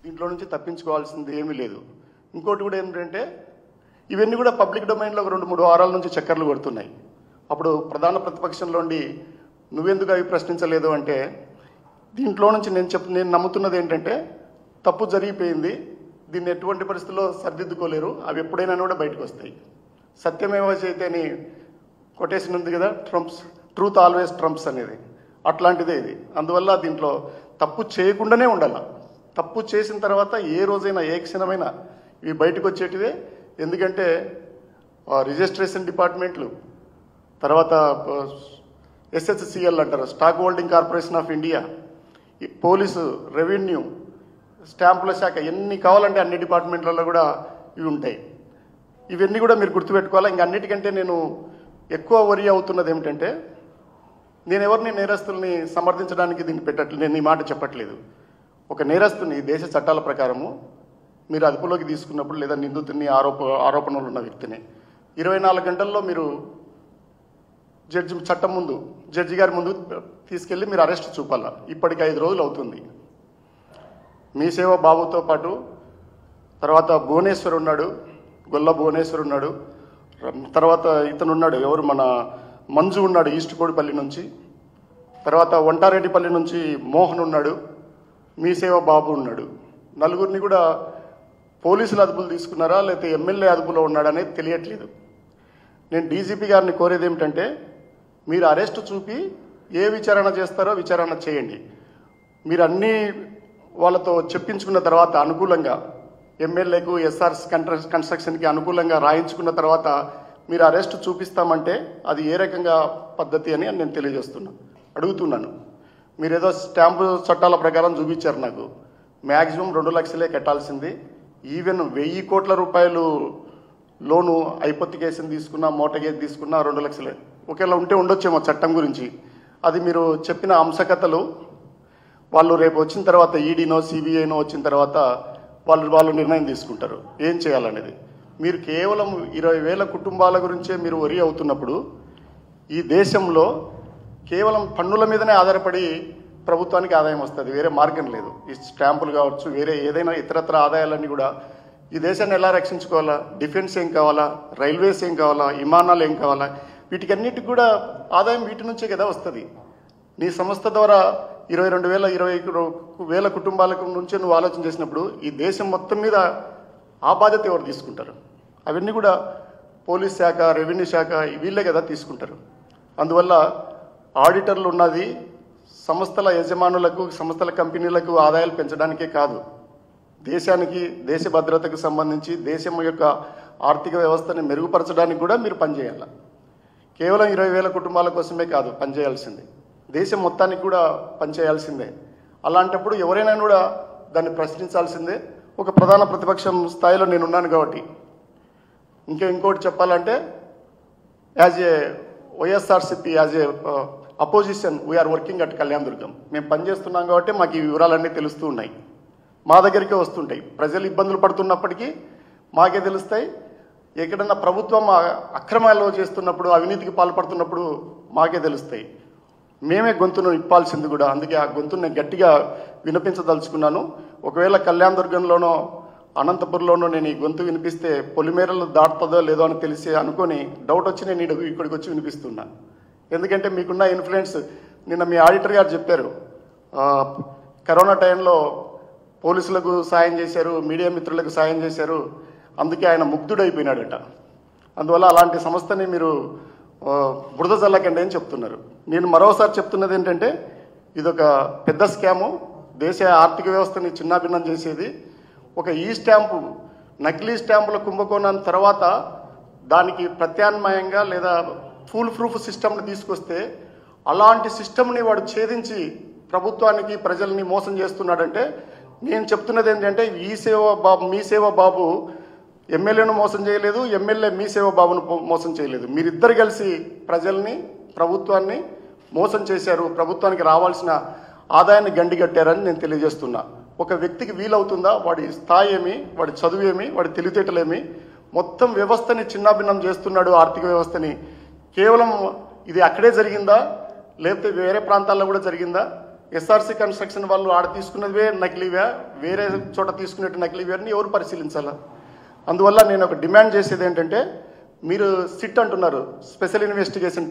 దీంట్లో నుంచి తప్పించుకోవాల్సింది ఏమీ లేదు. ఇంకోటి కూడా ఏంటంటే ఇవన్నీ కూడా పబ్లిక్ డొమైన్లో 2-3 వారాల నుంచి చక్కర్లు కొడుతున్నాయి. అప్పుడు ప్రధాన ప్రతిపక్షంలో ఉండి నువ్వెందుకు అవి ప్రశ్నించలేదు అంటే, దీంట్లో నుంచి నేను నమ్ముతున్నది ఏంటంటే తప్పు జరిగిపోయింది, దీన్ని ఎటువంటి పరిస్థితుల్లో సరిదిద్దుకోలేరు, అవి ఎప్పుడైనా కూడా బయటకు వస్తాయి. సత్యమేవ జయతేని కొటేషన్ ఉంది కదా, ట్రూత్ ఆల్వేస్ ట్రంప్స్ అనేది, అట్లాంటిదే ఇది. అందువల్ల దీంట్లో తప్పు చేయకుండానే ఉండాలి. తప్పు చేసిన తర్వాత ఏ రోజైనా ఏ క్షణమైనా ఇవి బయటకు వచ్చేటివే. ఎందుకంటే రిజిస్ట్రేషన్ డిపార్ట్మెంట్లు, తర్వాత SHCL అంటారు, stock holding corporation of India, police, revenue, స్టాంపుల శాఖ, ఎన్ని కావాలంటే అన్ని డిపార్ట్మెంట్లలో కూడా ఇవి ఉంటాయి. ఇవన్నీ కూడా మీరు గుర్తుపెట్టుకోవాలి. ఇంక అన్నిటికంటే నేను ఎక్కువ వరి అవుతున్నది ఏమిటంటే, నేను ఎవరిని నేరస్తుల్ని సమర్థించడానికి దీన్ని పెట్టట్లేదు, నేను ఈ మాట చెప్పట్లేదు. ఒక నేరస్తుని దేశ చట్టాల ప్రకారము మీరు అదుపులోకి తీసుకున్నప్పుడు, లేదా నిందితుని ఆరోపణలు ఉన్న వ్యక్తిని 24 గంటల్లో మీరు జడ్జి గారి ముందు తీసుకెళ్ళి మీరు అరెస్ట్ చూపాలా. ఇప్పటికి 5 రోజులు అవుతుంది. మీ సేవ బాబుతో పాటు తర్వాత భువనేశ్వర్ ఉన్నాడు, గొల్ల భువనేశ్వర్ ఉన్నాడు, తర్వాత ఇతను ఉన్నాడు, ఎవరు మన మంజు ఉన్నాడు ఈస్ట్ కోడిపల్లి నుంచి, తర్వాత వంటారెడ్డిపల్లి నుంచి మోహన్ ఉన్నాడు, మీ సేవ బాబు ఉన్నాడు. నలుగురిని కూడా పోలీసులు అదుపులు తీసుకున్నారా లేకపోతే ఎమ్మెల్యే అదుపులో ఉన్నాడనేది తెలియట్లేదు. నేను డీజీపీ గారిని కోరేది ఏమిటంటే, మీరు అరెస్ట్ చూపి ఏ విచారణ చేస్తారో విచారణ చేయండి. మీరు అన్నీ వాళ్ళతో చెప్పించుకున్న తర్వాత అనుకూలంగా ఎమ్మెల్యేకు ఎస్ఆర్స్ కన్స్ట్రక్షన్కి అనుకూలంగా రాయించుకున్న తర్వాత మీరు అరెస్ట్ చూపిస్తామంటే అది ఏ రకంగా పద్ధతి అని నేను అడుగుతున్నాను. మీరు ఏదో స్టాంపు చట్టాల ప్రకారం చూపించారు నాకు. మ్యాక్సిమం 2 లక్షలే కట్టాల్సింది. ఈవెన్ 1000 కోట్ల రూపాయలు లోను ఐపొత్తికేషన్ తీసుకున్నా, మోటగేజ్ తీసుకున్నా 2 లక్షలే. ఒకేలా ఉంటే ఉండొచ్చేమో చట్టం గురించి. అది మీరు చెప్పిన అంశకథలు వాళ్ళు రేపు వచ్చిన తర్వాత ఈడీనో సిబిఐనో వచ్చిన తర్వాత వాళ్ళు నిర్ణయం తీసుకుంటారు ఏం చేయాలనేది. మీరు కేవలం 20,000 కుటుంబాల గురించే మీరు వరి అవుతున్నప్పుడు, ఈ దేశంలో కేవలం పన్నుల మీదనే ఆధారపడి ప్రభుత్వానికి ఆదాయం వస్తుంది, వేరే మార్గం లేదు. ఈ స్టాంపులు కావచ్చు, వేరే ఏదైనా ఇతరత్ర ఆదాయాలన్నీ కూడా ఈ దేశాన్ని ఎలా రక్షించుకోవాలా, డిఫెన్స్ ఏం కావాలా, రైల్వేస్ ఏం కావాలా, విమానాలు ఏం కావాలా, వీటికన్నిటికి కూడా ఆదాయం వీటి నుంచే కదా వస్తుంది. నీ సంస్థ ద్వారా 22,000 కుటుంబాలకు నుంచే నువ్వు ఆలోచన చేసినప్పుడు ఈ దేశం మొత్తం మీద ఆ బాధ్యత ఎవరు తీసుకుంటారు? అవన్నీ కూడా పోలీస్ శాఖ, రెవెన్యూ శాఖ వీళ్ళే కదా తీసుకుంటారు. అందువల్ల ఆడిటర్లు ఉన్నది సంస్థల యజమానులకు, సంస్థల కంపెనీలకు ఆదాయాలు పెంచడానికే కాదు, దేశానికి, దేశ భద్రతకు సంబంధించి దేశం యొక్క ఆర్థిక వ్యవస్థని మెరుగుపరచడానికి కూడా మీరు పనిచేయాలి. కేవలం 20,000 కుటుంబాల కోసమే కాదు పనిచేయాల్సింది, దేశం మొత్తానికి కూడా పనిచేయాల్సిందే. అలాంటప్పుడు ఎవరైనా కూడా దాన్ని ప్రశ్నించాల్సిందే. ఒక ప్రధాన ప్రతిపక్షం స్థాయిలో నేనున్నాను కాబట్టి. ఇంకోటి చెప్పాలంటే, as a YSRCP, as a opposition we are working at Kalyan Durgam. మేము పనిచేస్తున్నాం కాబట్టి మాకు ఈ వివరాలన్నీ తెలుస్తూ ఉన్నాయి, మా దగ్గరికే వస్తుంటాయి. ప్రజలు ఇబ్బందులు పడుతున్నప్పటికీ మాకే తెలుస్తాయి. ఎక్కడన్నా ప్రభుత్వం అక్రమాలు చేస్తున్నప్పుడు, అవినీతికి పాల్పడుతున్నప్పుడు మాకే తెలుస్తాయి. మేమే గొంతును ఇప్పాల్సింది కూడా. అందుకే ఆ గొంతును నేను గట్టిగా వినిపించదలుచుకున్నాను. ఒకవేళ కళ్యాణ్ దుర్గంలోనో అనంతపురంలోనో నేను ఈ గొంతు వినిపిస్తే పొలిమేరలు దాటుతుందో లేదో అని తెలిసి అనుకొని డౌట్ వచ్చి నేను ఇక్కడికి వచ్చి వినిపిస్తున్నా. ఎందుకంటే మీకున్న ఇన్ఫ్లుయెన్స్, నిన్న మీ ఆడిటర్ గారు చెప్పారు, కరోనా టైంలో పోలీసులకు సాయం చేశారు, మీడియా మిత్రులకు సాయం చేశారు, అందుకే ఆయన ముగ్ధుడైపోయినాడట. అందువల్ల అలాంటి సంస్థని మీరు బురద చల్లకండి అని చెప్తున్నారు. నేను మరోసారి చెప్తున్నది ఏంటంటే, ఇదొక పెద్ద స్కాము, దేశ ఆర్థిక వ్యవస్థని చిన్నాభిన్నం చేసేది. ఒక ఈ స్టాంపు, నకిలీ స్టాంపుల కుంభకోణం తర్వాత దానికి ప్రత్యామ్నాయంగా లేదా ఫుల్ ప్రూఫ్ సిస్టమ్ని తీసుకొస్తే, అలాంటి సిస్టమ్ని వాడు ఛేదించి ప్రభుత్వానికి, ప్రజల్ని మోసం చేస్తున్నాడంటే, నేను చెప్తున్నది ఏంటంటే, మీ సేవ బాబు ఎమ్మెల్యేను మోసం చేయలేదు, ఎమ్మెల్యే మీ సేవ బాబును మోసం చేయలేదు. మీరిద్దరు కలిసి ప్రజల్ని, ప్రభుత్వాన్ని మోసం చేశారు, ప్రభుత్వానికి రావాల్సిన ఆదాయాన్ని గండిగట్టారని నేను తెలియజేస్తున్నా. ఒక వ్యక్తికి వీలవుతుందా? వాడి స్థాయి ఏమి, వాడి చదువు ఏమి, వాడి తెలివితేటలేమి, మొత్తం వ్యవస్థని చిన్నాభిన్నం చేస్తున్నాడు, ఆర్థిక వ్యవస్థని. కేవలం ఇది అక్కడే జరిగిందా లేకపోతే వేరే ప్రాంతాల్లో కూడా జరిగిందా? ఎస్ఆర్సీ కన్స్ట్రక్షన్ వాళ్ళు ఆడ తీసుకున్నదివే నకిలీవా, వేరే చోట తీసుకున్నట్టు నకిలీవా అని ఎవరు పరిశీలించాలా? అందువల్ల నేను ఒక డిమాండ్ చేసేది ఏంటంటే, మీరు సిట్ అంటున్నారు, స్పెషల్ ఇన్వెస్టిగేషన్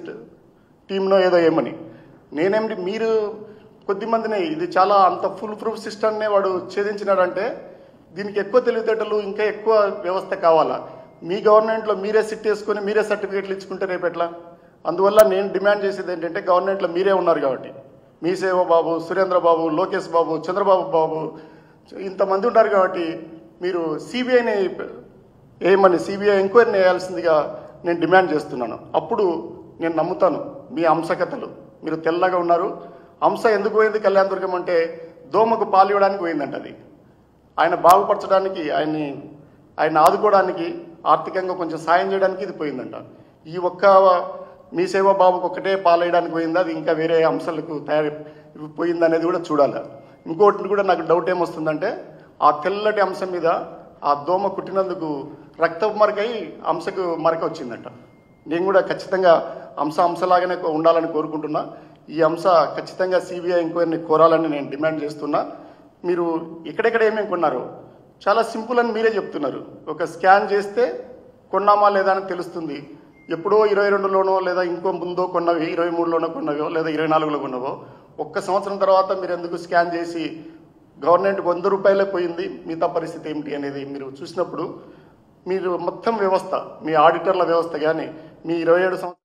టీంలో ఏదో ఏమని. నేనేమిటి, మీరు కొద్దిమందిని ఇది చాలా అంత ఫుల్ ప్రూఫ్ సిస్టమ్నే వాడు ఛేదించినాడంటే దీనికి ఎక్కువ తెలివితేటలు, ఇంకా ఎక్కువ వ్యవస్థ కావాలా? మీ గవర్నమెంట్లో మీరే సిట్ వేసుకొని మీరే సర్టిఫికేట్లు ఇచ్చుకుంటే రేపెట్లా? అందువల్ల నేను డిమాండ్ చేసేది ఏంటంటే, గవర్నమెంట్లో మీరే ఉన్నారు కాబట్టి, మీ సేవ బాబు, సురేంద్ర బాబు, లోకేష్ బాబు, చంద్రబాబు బాబు, ఇంతమంది ఉన్నారు కాబట్టి మీరు సిబిఐని ఏమని సిబిఐ ఎంక్వైరీని వేయాల్సిందిగా నేను డిమాండ్ చేస్తున్నాను. అప్పుడు నేను నమ్ముతాను మీ అంశకథలు. మీరు తెల్లగా ఉన్నారు. అంశ ఎందుకు పోయింది కళ్యాణదుర్గం అంటే, దోమకు పాలు ఇవ్వడానికి పోయిందంట. అది ఆయన బాగుపరచడానికి, ఆయన ఆదుకోవడానికి, ఆర్థికంగా కొంచెం సాయం చేయడానికి ఇది పోయిందంట. ఈ ఒక్క మీ సేవ బాబుకు ఒక్కటే పాలేయడానికి పోయిందా, అది ఇంకా వేరే అంశాలకు పోయిందనేది కూడా చూడాలి. ఇంకోటి కూడా నాకు డౌట్ ఏమొస్తుందంటే, ఆ తెల్లటి అంశం మీద ఆ దోమ కుట్టినందుకు రక్తపు మరకై అంశకు మరక వచ్చిందంట. నేను కూడా ఖచ్చితంగా అంశలాగానే ఉండాలని కోరుకుంటున్నా. ఈ అంశ ఖచ్చితంగా సిబిఐ ఎంక్వైరీని కోరాలని నేను డిమాండ్ చేస్తున్నా. మీరు ఎక్కడెక్కడ ఏమేమి కొన్నారు చాలా సింపుల్ అని మీరే చెప్తున్నారు. ఒక స్కాన్ చేస్తే కొన్నామా లేదా అని తెలుస్తుంది. ఎప్పుడో 22లోనో లేదా ఇంకో ముందో కొన్నవి, 23లోనో కొన్నవో లేదా 24లో కొన్నవో, ఒక్క సంవత్సరం తర్వాత మీరు ఎందుకు స్కాన్ చేసి గవర్నమెంట్కి 100 రూపాయలే పోయింది, మిగతా పరిస్థితి ఏమిటి అనేది మీరు చూసినప్పుడు, మీరు మొత్తం వ్యవస్థ, మీ ఆడిటర్ల వ్యవస్థ కానీ, మీ 27 సంవత్సరాలు